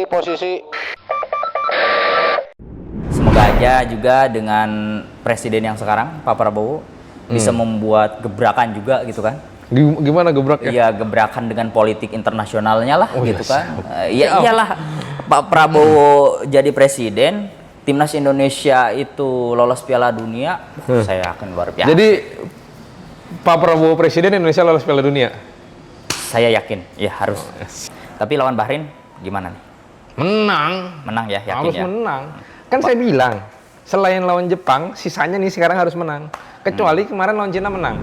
Posisi. Semoga aja juga dengan presiden yang sekarang, Pak Prabowo, bisa membuat gebrakan juga gitu kan. Gimana gebraknya? Iya, gebrakan dengan politik internasionalnya lah gitu yes. kan. Ya iyalah, Pak Prabowo jadi presiden, timnas Indonesia itu lolos Piala Dunia, saya yakin luar biasa. Jadi Pak Prabowo presiden, Indonesia lolos Piala Dunia? Saya yakin, ya harus. Tapi lawan Bahrain gimana nih? Menang ya, yakin harus ya. menang. Kan saya bilang, selain lawan Jepang, sisanya nih sekarang harus menang. Kecuali kemarin lawan Cina menang.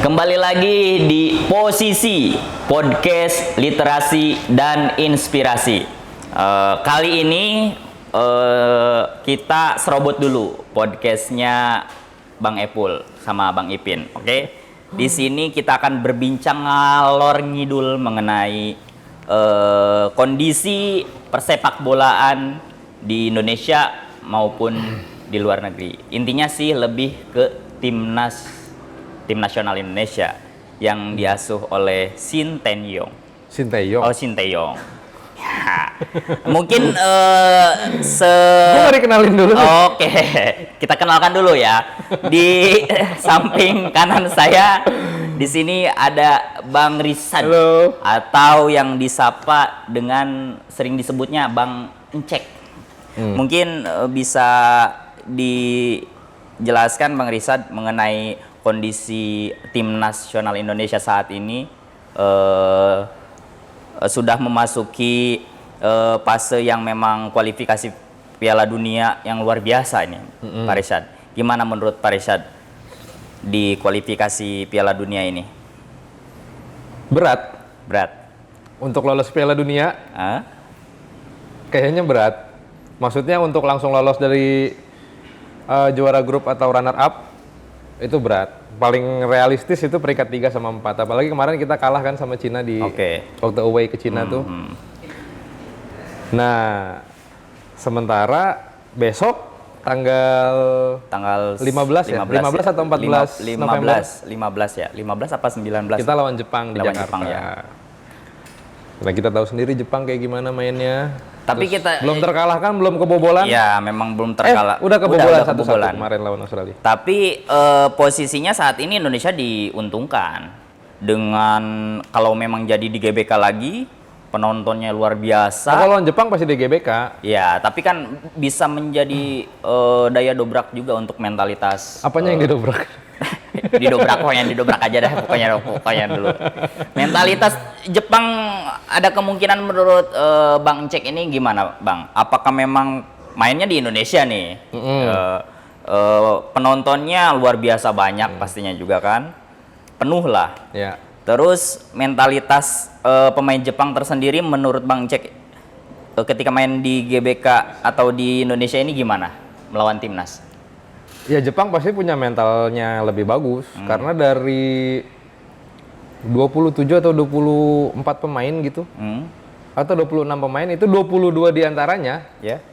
Kembali lagi di Posisi Podcast Literasi dan Inspirasi. Kali ini kita serobot dulu podcastnya Bang Epul sama Bang Ipin, oke? Di sini kita akan berbincang ngalor ngidul mengenai kondisi persepak bolaan di Indonesia maupun di luar negeri. Intinya sih lebih ke tim nasional Indonesia yang diasuh oleh Sinteyong. Oh, Sinteyong. Ya. Mungkin Gue nggak dikenalin dulu. Oke, kita kenalkan dulu ya. Di samping kanan saya di sini ada Bang Risan. Halo. Atau yang disapa dengan sering disebutnya Bang Encek. Mungkin bisa dijelaskan Bang Risan mengenai kondisi tim nasional Indonesia saat ini sudah memasuki fase yang memang kualifikasi Piala Dunia yang luar biasa ini, Pak Rishad. Gimana menurut Pak Rishad di kualifikasi Piala Dunia ini? Berat. Untuk lolos Piala Dunia, kayaknya berat. Maksudnya untuk langsung lolos dari juara grup atau runner up, itu berat. Paling realistis itu peringkat 3 sama 4. Apalagi kemarin kita kalah kan sama Cina di waktu away ke Cina tuh. Nah, sementara besok tanggal 15 ya? 15 atau 14 November? 15 ya. 15 apa 19? Kita lawan Jepang di Jakarta. Jepang, ya. Nah, kita tahu sendiri Jepang kayak gimana mainnya. Tapi terus kita belum terkalahkan, belum kebobolan. Ya, memang belum terkalah. Udah kebobolan 1-1 kemarin lawan Australia. Tapi posisinya saat ini Indonesia diuntungkan dengan kalau memang jadi di GBK lagi, penontonnya luar biasa. Kalau lawan Jepang pasti di GBK. Ya, tapi kan bisa menjadi daya dobrak juga untuk mentalitas. Apanya yang didobrak? didobrak aja dah pokoknya dulu. Mentalitas Jepang ada kemungkinan menurut Bang Cek ini gimana, Bang? Apakah memang mainnya di Indonesia nih? Penontonnya luar biasa banyak pastinya juga kan? Penuh lah. Ya. Terus mentalitas pemain Jepang tersendiri menurut Bang Cek ketika main di GBK atau di Indonesia ini gimana melawan timnas? Ya, Jepang pasti punya mentalnya lebih bagus karena dari 27 atau 24 pemain gitu atau 26 pemain itu 22 diantaranya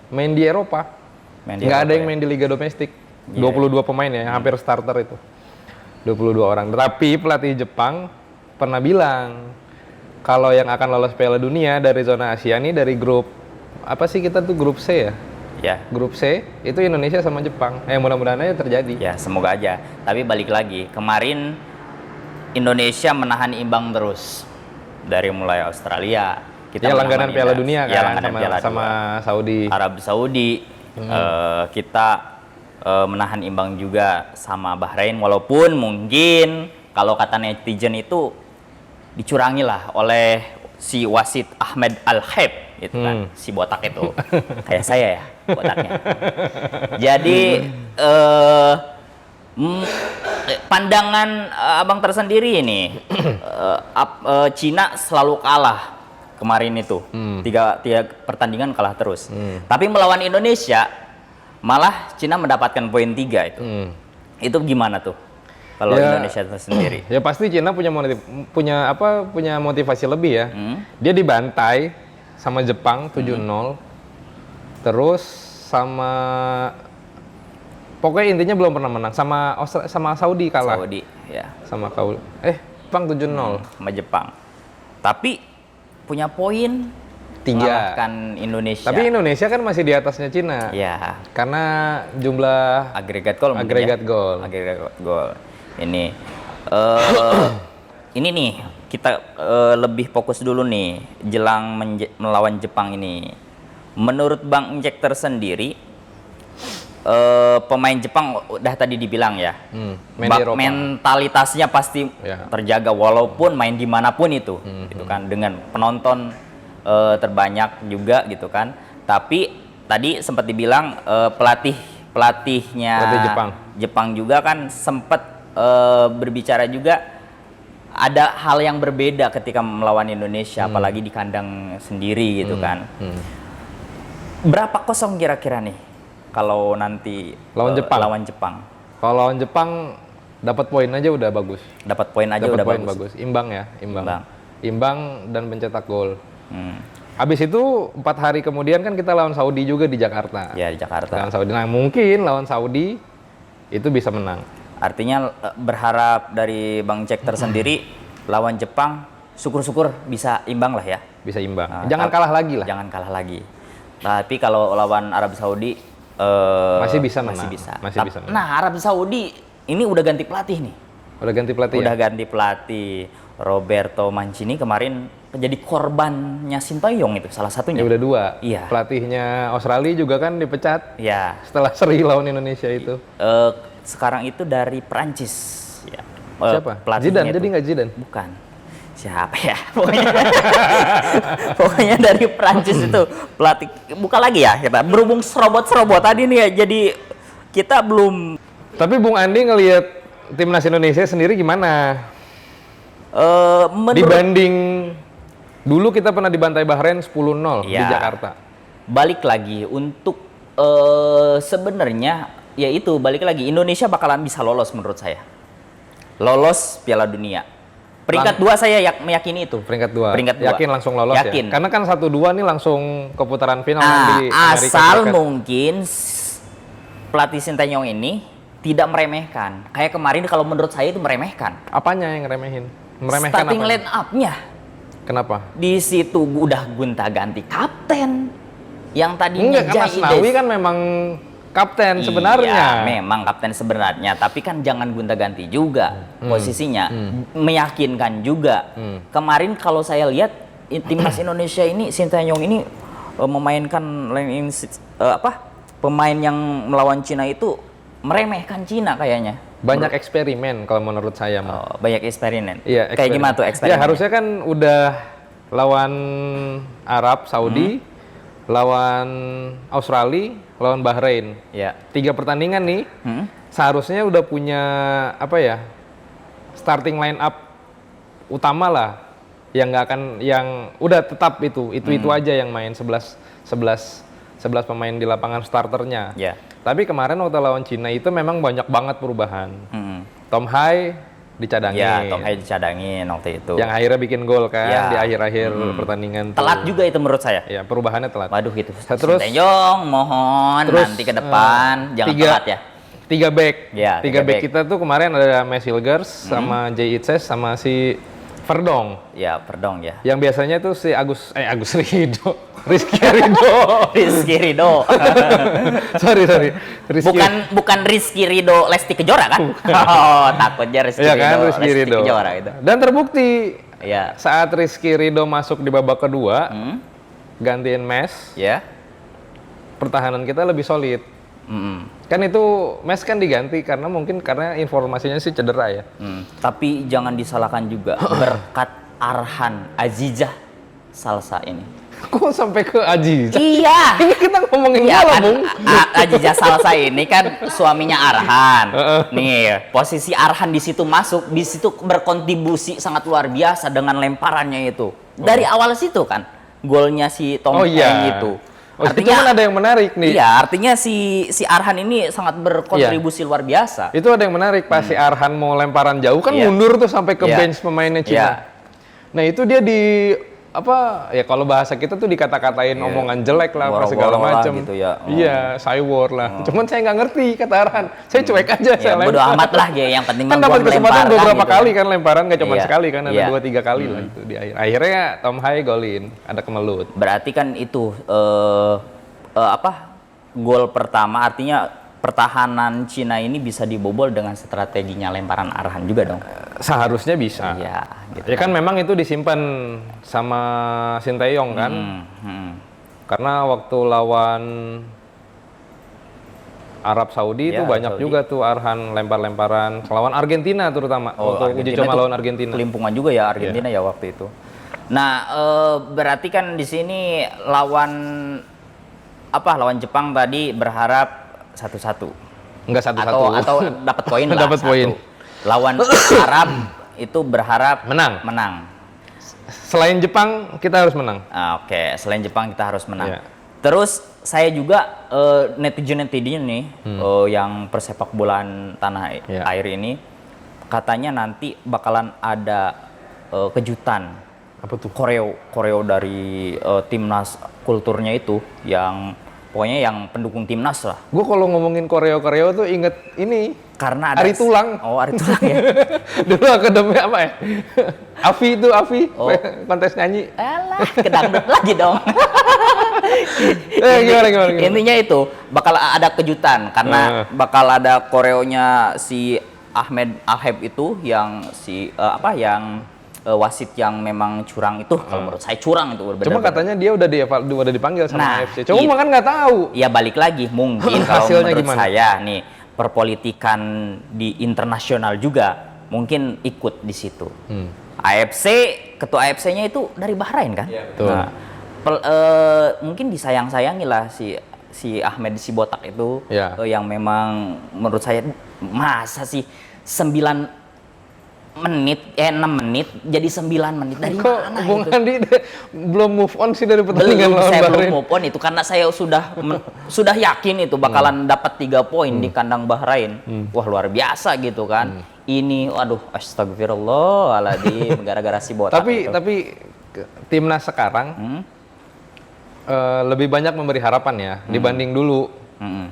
main di Eropa. Nggak ada yang main di Liga Domestik. 22 pemain ya, hampir starter itu. 22 orang. Tapi pelatih Jepang pernah bilang kalau yang akan lolos Piala Dunia dari zona Asia nih dari grup apa sih kita tuh grup C ya? Ya. Grup C itu Indonesia sama Jepang. Mudah-mudahan aja terjadi. Ya, semoga aja. Tapi balik lagi, kemarin Indonesia menahan imbang terus dari mulai Australia. Kita langganan Piala Dunia kan sama Saudi. Arab Saudi. Kita menahan imbang juga sama Bahrain walaupun mungkin kalau kata netizen itu dicurangi lah oleh si wasit Ahmed Al-Khaib itu kan, si botak itu. Kayak saya ya botaknya. Jadi pandangan abang tersendiri ini Cina selalu kalah kemarin itu. Tiga pertandingan kalah terus. Tapi melawan Indonesia malah Cina mendapatkan poin 3 itu. Itu gimana tuh? Kalau Indonesia sendiri. Ya pasti Cina punya motivasi lebih ya. Dia dibantai sama Jepang 7-0. Terus sama pokoknya intinya belum pernah menang sama Saudi kalah. Saudi ya. Sama Jepang 7-0 sama Jepang. Tapi punya poin 3. mengalahkan Indonesia. Tapi Indonesia kan masih di atasnya Cina. Ya, Karena jumlah agregat gol. mungkin agregat ya. gol. Agregat gol. Ini ini nih kita lebih fokus dulu nih jelang melawan Jepang ini. Menurut Bang Injektor sendiri, pemain Jepang udah tadi dibilang ya, mentalitasnya pasti terjaga walaupun main dimanapun itu, gitu kan, dengan penonton terbanyak juga gitu kan. Tapi tadi sempat dibilang pelatihnya Jepang juga kan sempat berbicara juga ada hal yang berbeda ketika melawan Indonesia, apalagi di kandang sendiri gitu kan. Berapa kosong kira-kira nih kalau nanti lawan Jepang? Kalau lawan Jepang dapat poin aja udah bagus. Dapat poin aja udah bagus. Imbang ya, imbang dan mencetak gol. Habis itu 4 hari kemudian kan kita lawan Saudi juga di Jakarta. Ya, di Jakarta. Lawan Saudi. Nah, mungkin lawan Saudi itu bisa menang. Artinya berharap dari Bang Jack tersendiri lawan Jepang syukur-syukur bisa imbang lah ya. Bisa imbang. Jangan kalah lagi lah. Jangan kalah lagi. Tapi kalau lawan Arab Saudi masih bisa menang. Masih bisa menang. Nah, Arab Saudi ini udah ganti pelatih nih. Udah ganti pelatih. Udah ganti pelatih. Roberto Mancini kemarin jadi korbannya Sintayong itu salah satunya. Ya udah 2. Iya. Pelatihnya Australia juga kan dipecat. Iya. Setelah seri lawan Indonesia itu. Sekarang itu dari Prancis. Ya. Siapa? Zidane, jadi nggak Zidane? Bukan. Siapa ya? Pokoknya dari Prancis itu pelatih. Buka lagi ya kita. Berhubung serobot-serobot tadi nih ya, jadi kita belum. Tapi Bung Andi ngelihat timnas Indonesia sendiri gimana? Dibanding dulu kita pernah dibantai Bahrain 10-0 di Jakarta. Balik lagi untuk sebenarnya yaitu balik lagi Indonesia bakalan bisa lolos menurut saya. Lolos Piala Dunia. Peringkat 2 saya meyakini itu. Peringkat 2. Peringkat 2. Yakin langsung lolos yakin. Ya? Karena kan 1-2 nih langsung ke putaran final di Amerika asal Serikat. mungkin pelatih Sintayong ini tidak meremehkan. Kayak kemarin kalau menurut saya itu meremehkan. Apanya yang ngeremehin? Meremehkan starting apanya? line up-nya. Kenapa? Di situ udah gonta-ganti kapten. Yang tadinya enggak, kan Asnawi kan memang kapten sebenarnya. Iya, memang kapten sebenarnya, tapi kan jangan gonta-ganti juga posisinya. Meyakinkan juga. Kemarin kalau saya lihat timnas Indonesia ini Sintayong ini memainkan pemain yang melawan Cina itu meremehkan Cina kayaknya. Banyak eksperimen kalau menurut saya mah. Banyak eksperimen. Iya, kayak gimana tuh eksperimen? Ya harusnya kan udah lawan Arab Saudi, lawan Australia, lawan Bahrain. Ya. 3 pertandingan nih. Seharusnya udah punya starting line up utama lah yang nggak akan yang udah tetap itu aja yang main 11 pemain di lapangan starternya. Ya. Tapi kemarin waktu lawan Cina itu memang banyak banget perubahan. Tom Hai dicadangin. Ya, Tom Hai dicadangin waktu itu. Yang akhirnya bikin gol kan di akhir-akhir pertandingan. Telat juga itu menurut saya. Ya, perubahannya telat. Waduh gitu. Terus Sintayong mohon nanti ke depan jangan telat ya. 3 back. Ya, 3 back kita tuh kemarin ada Mes Hilgers sama Jay Itzes sama si Verdong. Ya, Verdong ya. Yang biasanya tuh si Agus Rido. Rizky Rido. Rizky Rido. sorry. Bukan Rizky Rido Lesti Kejora kan? Oh, takutnya Rizky ya Rido. Kan, Rizky Rido. Kejora itu. Dan terbukti saat Rizky Rido masuk di babak kedua, gantiin Mes. Ya. Pertahanan kita lebih solid. Kan itu Mes kan diganti karena informasinya sih cedera ya. Tapi jangan disalahkan juga berkat Arhan Azizah Salsa ini. Kok sampai ke Azizah? Iya. Ini kita ngomongin bola, Bung. Azizah Salsa ini kan suaminya Arhan. Nih, posisi Arhan di situ masuk, di situ berkontribusi sangat luar biasa dengan lemparannya itu. Dari awal situ kan golnya si Tom Hanks itu. Artinya itu kan ada yang menarik nih. Iya, artinya si Arhan ini sangat berkontribusi luar biasa. Itu ada yang menarik pas si Arhan mau lemparan jauh kan mundur tuh sampai ke bench pemainnya Cina. Nah, itu dia apa ya kalau bahasa kita tuh dikata-katain omongan jelek lah apa segala Woro-woro lah macam gitu ya. Iya, cywar lah. Cuman saya nggak ngerti kata Arhan. Saya cuek aja, Ya saya bodo lempar. amat lah ya, yang penting Kan mah dapat gua kesempatan melemparkan beberapa gitu. kali kan lemparan, nggak cuma Iya, sekali kan, ada iya. 2-3 kali lah itu di akhir. Akhirnya Tom Hai golin, ada kemelut. Berarti kan itu apa? Gol pertama, artinya pertahanan Cina ini bisa dibobol dengan strateginya lemparan Arhan juga dong. Seharusnya bisa. Iya, gitu. Ya kan memang itu disimpan sama Sinteyong kan. Karena waktu lawan Arab Saudi itu Iya, banyak Saudi. juga tuh Arhan lempar-lemparan. Lawan Argentina terutama. Waktu uji coba tuh lawan Argentina. Kelimpungan juga ya Argentina ya waktu itu. Nah, berarti kan di sini lawan Jepang tadi berharap 1-1. Enggak satu-satu. Atau dapat poin lah. Dapat poin. Lawan Arab itu berharap menang. Selain Jepang kita harus menang. Oke, selain Jepang kita harus menang. Iya. Terus saya juga netizen nih yang persepak bolaan tanah air ini katanya nanti bakalan ada kejutan. Apa tuh? Koreo dari timnas kulturnya itu yang pokoknya yang pendukung timnas lah. Gue kalau ngomongin koreo tuh inget ini. Karena ada Ari Tulang. Oh, Ari Tulang ya. Dulu akademi apa ya? Afi, kontes nyanyi. Alah, kedangdut lagi dong. Gimana? Intinya itu bakal ada kejutan karena bakal ada koreonya si Ahmed Al-Haib itu yang wasit yang memang curang itu. Kalau menurut saya curang itu. Cuma katanya dia udah dipanggil sama AFC. Cuma kan nggak tahu. Ya balik lagi mungkin kalau Hasilnya menurut gimana? saya nih perpolitikan di internasional juga mungkin ikut di situ. Ketua AFC-nya itu dari Bahrain kan? Iya, betul. Nah, mungkin disayang-sayangi lah si Ahmed si botak itu Ya. yang memang menurut saya masa sih 6 menit jadi 9 menit dari Kok mana Bung itu? Andi belum move on sih dari pertandingan lawan Saya belum Bahrain? move on itu karena saya sudah yakin itu bakalan dapat 3 poin di kandang Bahrain. Wah luar biasa gitu kan. Ini waduh astagfirullahaladzim gara-gara si botak itu. Tapi timnas sekarang lebih banyak memberi harapan ya dibanding dulu.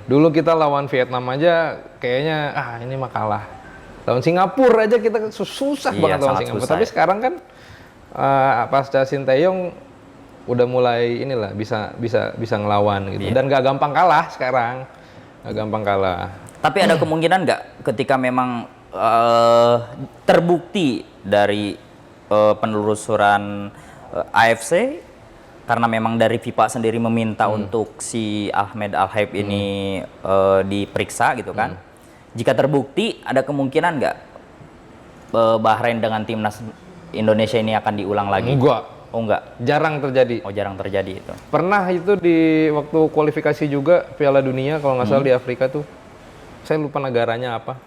Dulu kita lawan Vietnam aja kayaknya ini mah kalah. Lawan Singapura aja kita susah Iya, banget lawan sangat Singapura. susah. Tapi sekarang kan pasca Sinteyong udah mulai inilah bisa ngelawan gitu. Dan gak gampang kalah sekarang. Gak gampang kalah. Tapi ada kemungkinan nggak ketika memang terbukti dari penelusuran AFC karena memang dari FIFA sendiri meminta untuk si Ahmed Al-Haib ini diperiksa gitu kan. Jika terbukti ada kemungkinan nggak Bahrain dengan timnas Indonesia ini akan diulang lagi? Enggak. Oh enggak. Jarang terjadi. Oh jarang terjadi itu. Pernah itu di waktu kualifikasi juga Piala Dunia kalau nggak salah di Afrika tuh. Saya lupa negaranya apa.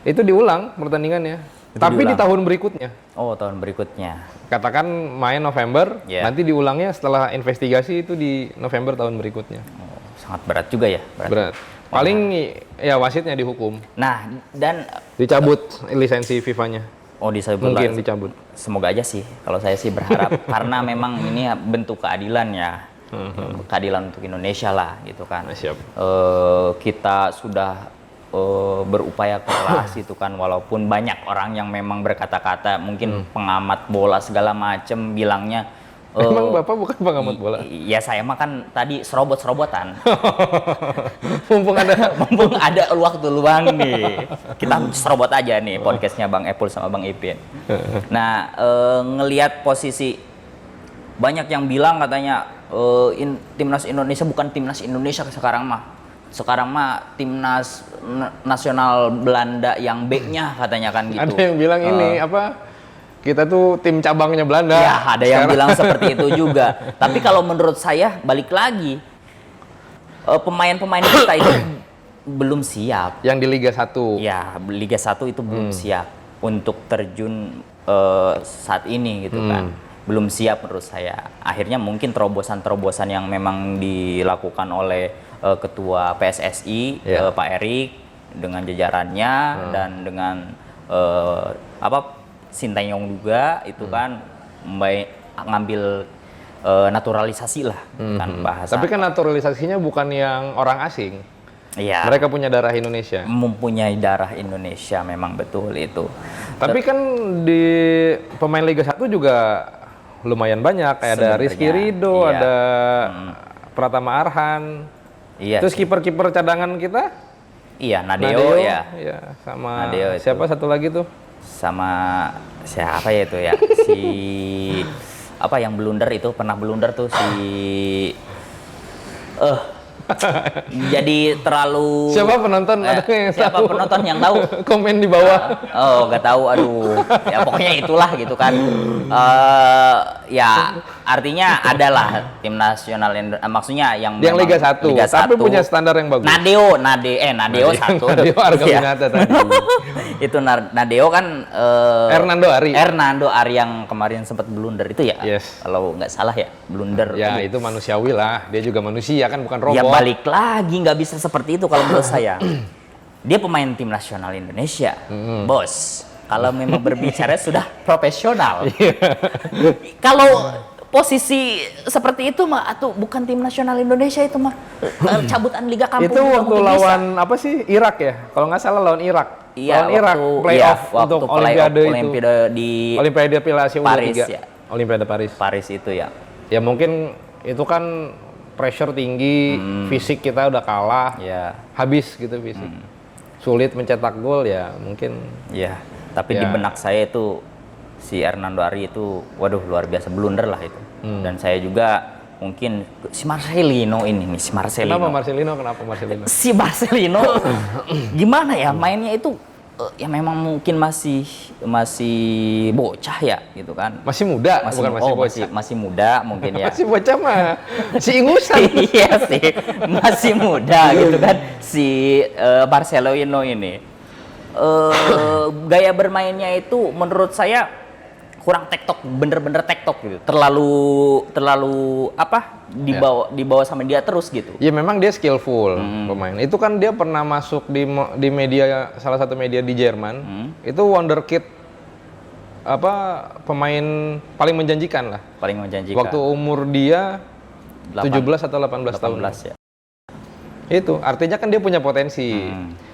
Itu diulang pertandingannya. Tapi di tahun berikutnya. Oh tahun berikutnya. Katakan main November, Yeah. nanti diulangnya setelah investigasi itu di November tahun berikutnya. Oh, sangat berat juga ya. Berarti. Berat. Paling ya wasitnya dihukum. Nah dan Dicabut lisensi FIFA-nya. disebut Mungkin dicabut. Semoga aja sih, kalau saya sih berharap karena memang ini bentuk keadilan ya, keadilan untuk Indonesia lah gitu kan. Siap. Kita sudah berupaya keras gitu kan, walaupun banyak orang yang memang berkata-kata, mungkin pengamat bola segala macem bilangnya. Emang Bapak bukan pengamat bola? Iya saya mah kan tadi serobot-serobotan. Mumpung ada Mumpung ada waktu luang nih, kita serobot aja nih podcastnya Bang Epul sama Bang Ipin. Nah, ngelihat posisi banyak yang bilang katanya timnas Indonesia bukan timnas Indonesia sekarang mah. Sekarang mah timnas nasional Belanda yang B-nya katanya kan gitu. Ada yang bilang ini apa? Kita tuh tim cabangnya Belanda. Ya, ada yang bilang seperti itu juga. Tapi kalau menurut saya balik lagi pemain-pemain kita itu belum siap. Yang di Liga 1. Ya, Liga 1 itu belum siap untuk terjun saat ini gitu kan. Belum siap menurut saya. Akhirnya mungkin terobosan-terobosan yang memang dilakukan oleh Ketua PSSI Pak Erik dengan jajarannya dan dengan Sinteyong juga itu kan ngambil naturalisasi lah kan bahasa. Tapi kan naturalisasinya bukan yang orang asing. Iya. Mereka punya darah Indonesia. Mempunyai darah Indonesia, memang betul itu. Tapi kan di pemain Liga 1 juga lumayan banyak. Kayak ada Sebenarnya, Rizky Ridho, iya. ada Pratama Arhan. Iya. Terus sih. kiper-kiper cadangan kita? Iya, Nadeo ya. Iya, sama Nadeo itu. siapa satu lagi tuh? Sama siapa ya itu ya? Si apa yang blunder itu, pernah blunder tuh si jadi terlalu Siapa penonton? Ada yang siapa tahu? penonton yang tahu? Komen di bawah. Oh, nggak tahu, aduh. Ya pokoknya itulah gitu kan. Ya artinya adalah tim nasional maksudnya yang Liga 1, tapi punya standar yang bagus. Nadeo satu. Nadeo Arga Iya. Winata tadi. Itu Nadeo kan Hernando Ari yang kemarin sempat blunder itu ya. Yes. Kalau nggak salah ya, blunder. Ya itu manusiawi lah. Dia juga manusia kan, bukan robot. Ya balik lagi, nggak bisa seperti itu kalau menurut saya. Dia pemain tim nasional Indonesia, bos. Kalau memang berbicara sudah profesional. Kalau posisi seperti itu mah, atau bukan tim nasional Indonesia itu mah cabutan Liga Kampung. Itu juga waktu mungkin lawan bisa. apa sih? Irak ya? Kalau nggak salah lawan Irak. Iya, lawan Irak playoff waktu untuk Olimpiade itu. Olimpiade di Olimpiade Piala Asia Paris U23. ya. Olimpiade Paris. Paris itu ya. Ya mungkin itu kan pressure tinggi, fisik kita udah kalah, Ya. habis gitu fisik. Sulit mencetak gol ya mungkin. Ya. Tapi di Ya. benak saya itu si Hernando Ari itu, waduh luar biasa blunder lah itu. Dan saya juga mungkin si Marcelino ini nih, si Marcelino. Kenapa Marcelino? Si Marcelino gimana ya mainnya itu ya memang mungkin masih bocah ya gitu kan. Masih muda, bukan masih bocah. masih muda mungkin ya. Masih bocah mah, si ingusan. Iya sih, masih muda gitu kan si Marcelino ini. Gaya bermainnya itu menurut saya kurang tektok, bener-bener tektok gitu. Terlalu apa? Dibawa sama dia terus gitu. Ya memang dia skillful pemain. Itu kan dia pernah masuk di media, salah satu media di Jerman. Itu wonderkid pemain paling menjanjikan lah. Paling menjanjikan. Waktu umur dia 17 atau 18 tahun. 18 ya. Itu artinya kan dia punya potensi.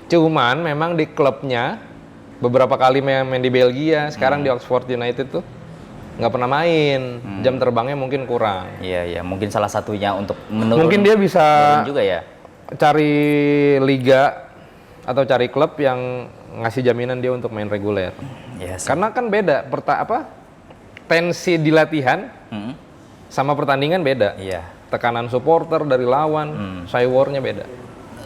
Cuman memang di klubnya beberapa kali main di Belgia, sekarang di Oxford United tuh nggak pernah main. Jam terbangnya mungkin kurang. Iya, mungkin salah satunya untuk menurun. Mungkin dia bisa menurun juga ya. cari liga atau cari klub yang ngasih jaminan dia untuk main reguler. Iya sih. Karena kan beda tensi di latihan sama pertandingan beda. Iya. Tekanan supporter dari lawan, war-nya beda.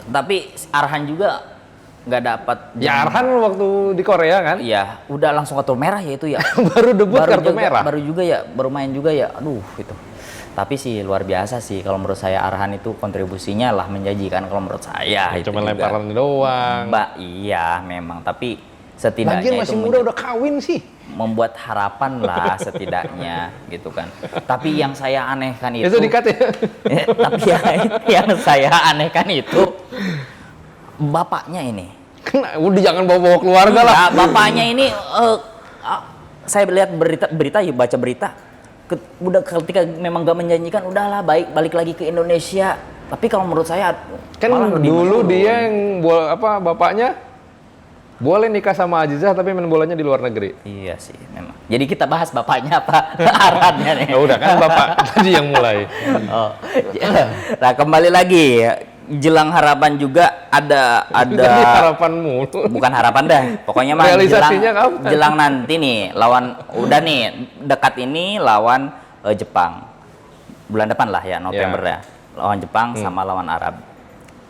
Tapi Arhan juga nggak dapat. Ya Arhan waktu di Korea kan Iya, udah langsung kartu merah ya itu ya. baru debut kartu merah. Baru juga ya, baru main juga ya. Aduh, itu. Tapi sih luar biasa sih kalau menurut saya Arhan itu kontribusinya lah menjanjikan kalau menurut saya. Itu Cuma juga. lemparan doang. Iya memang, tapi setidaknya Bagian masih itu muda udah kawin sih. membuat harapan lah setidaknya gitu kan. Tapi yang saya anehkan itu. Itu dikat ya. Tapi yang saya anehkan itu bapaknya ini. Udah jangan bawa-bawa keluarga lah. Nah, bapaknya ini saya lihat berita ya, baca berita. Udah ketika memang gak menjanjikan, udahlah balik lagi ke Indonesia. Tapi kalau menurut saya Kan malah lebih dulu menurun. dia yang bapaknya boleh nikah sama Azizah tapi main bolanya di luar negeri. Iya sih memang. Jadi kita bahas bapaknya apa Arhannya nih. Ya udah kan bapak tadi yang mulai. Oh. Nah, kembali lagi jelang harapan juga ada Tadi harapan mulu. bukan harapan dah. Pokoknya mah Realisasinya kapan? jelang nanti nih lawan udah nih dekat ini lawan Jepang. Bulan depan lah ya, November ya. Lawan Jepang sama lawan Arab.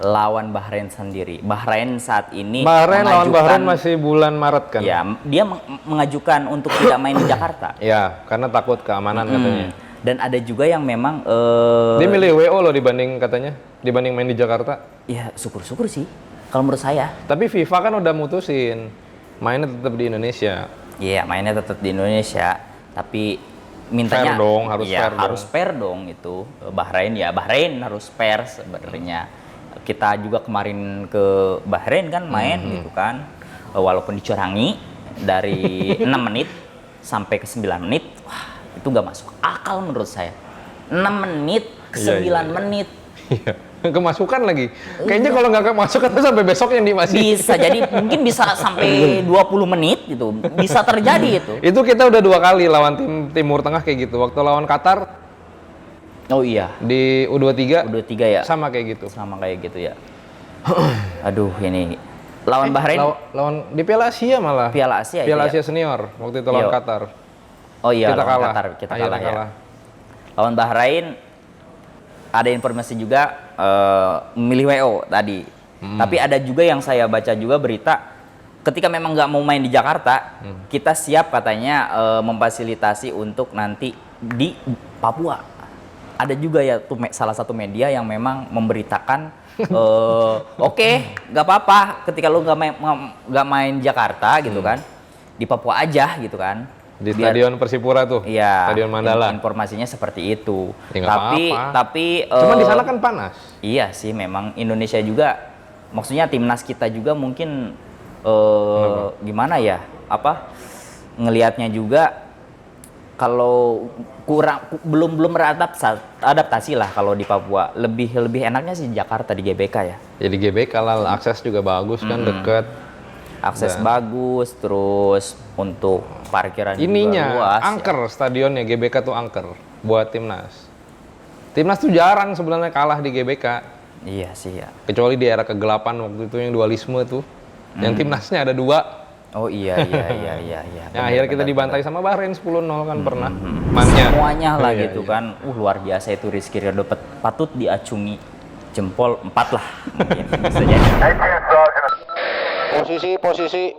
Lawan Bahrain sendiri. Bahrain saat ini Lawan Bahrain masih bulan Maret kan? Ya, dia mengajukan untuk tidak main di Jakarta. Ya, karena takut keamanan katanya. Dan ada juga yang memang Dia milih WO loh dibanding main di Jakarta. ya syukur-syukur sih kalau menurut saya. Tapi FIFA kan udah mutusin mainnya tetap di Indonesia. Iya, mainnya tetap di Indonesia, tapi mintanya Fair dong, harus fair dong itu. Bahrain harus fair sebenarnya. Kita juga kemarin ke Bahrain kan main gitu kan. Walaupun dicurangi dari 6 menit sampai ke 9 menit. Wah, Itu nggak masuk akal menurut saya. 6 menit ke 9 menit. Iya. Kemasukan lagi. Kayaknya kalau nggak kemasukan tuh sampai besoknya nih masih. Bisa jadi mungkin bisa sampai 20 menit gitu. Bisa terjadi itu. Itu kita udah 2 kali lawan tim Timur Tengah kayak gitu. Waktu lawan Qatar Oh iya, di U23 U23 ya. sama kayak gitu. Sama kayak gitu ya. Aduh, ini lawan Bahrain Lawan di Piala Asia malah. Piala Asia Piala itu ya? Asia senior waktu itu lawan Iya. Qatar. Oh iya, Kita lawan kalah. Qatar kita Akhirnya kalah ya. Lawan Bahrain ada informasi juga memilih WO tadi. Tapi ada juga yang saya baca juga berita ketika memang nggak mau main di Jakarta, kita siap katanya memfasilitasi untuk nanti di Papua. Ada juga ya tuh salah satu media yang memang memberitakan oke, nggak apa-apa ketika lu nggak main Jakarta gitu kan, di Papua aja gitu kan. Di Stadion Persipura tuh. Iya. Stadion Mandala. Informasinya seperti itu. Ya, nggak apa-apa. Tapi Cuma di sana kan panas. Iya sih, memang Indonesia juga, maksudnya timnas kita juga mungkin gimana ya? Ngelihatnya juga kalau belum beradaptasi lah kalau di Papua. Lebih enaknya sih Jakarta di GBK ya. Jadi GBK lah, akses juga bagus kan, deket. Akses bagus, terus untuk parkiran Ininya juga luas. angker stadionnya, GBK tuh angker buat timnas. Timnas tuh jarang sebenarnya kalah di GBK. Iya sih ya. Kecuali di era kegelapan waktu itu yang dualisme tuh. Yang timnasnya ada 2. Oh iya. Yang akhirnya kita dibantai sama Bahrain 10-0 kan pernah. Mannya. Semuanya lah Iya, gitu iya. kan. Luar biasa itu Rizky Ridho, patut diacungi jempol 4 lah mungkin bisa jadi. Posisi